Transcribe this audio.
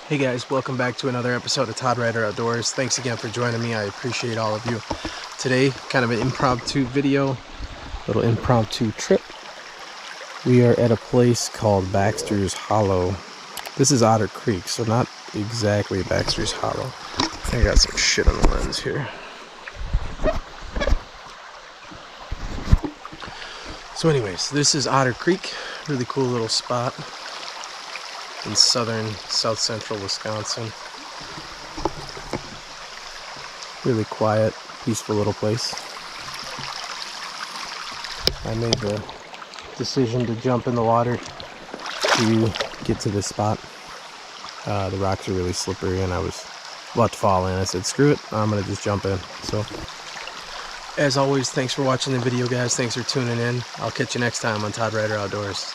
Hey guys, welcome back to another episode of Todd Rider Outdoors. Thanks again for joining me. I appreciate all of you. Today, kind of an impromptu video, little impromptu trip. We are at a place called Baxter's Hollow. This is Otter Creek, so not exactly Baxter's Hollow. I got some shit on the lens here. So anyways, this is Otter Creek, really cool little spot in south central Wisconsin. Really quiet, peaceful little place. I made the decision to jump in the water to get to this spot. The rocks are really slippery and I was about to fall in. I said, screw it, I'm gonna just jump in. So, as always, thanks for watching the video, guys. Thanks for tuning in. I'll catch you next time on Todd Rider Outdoors.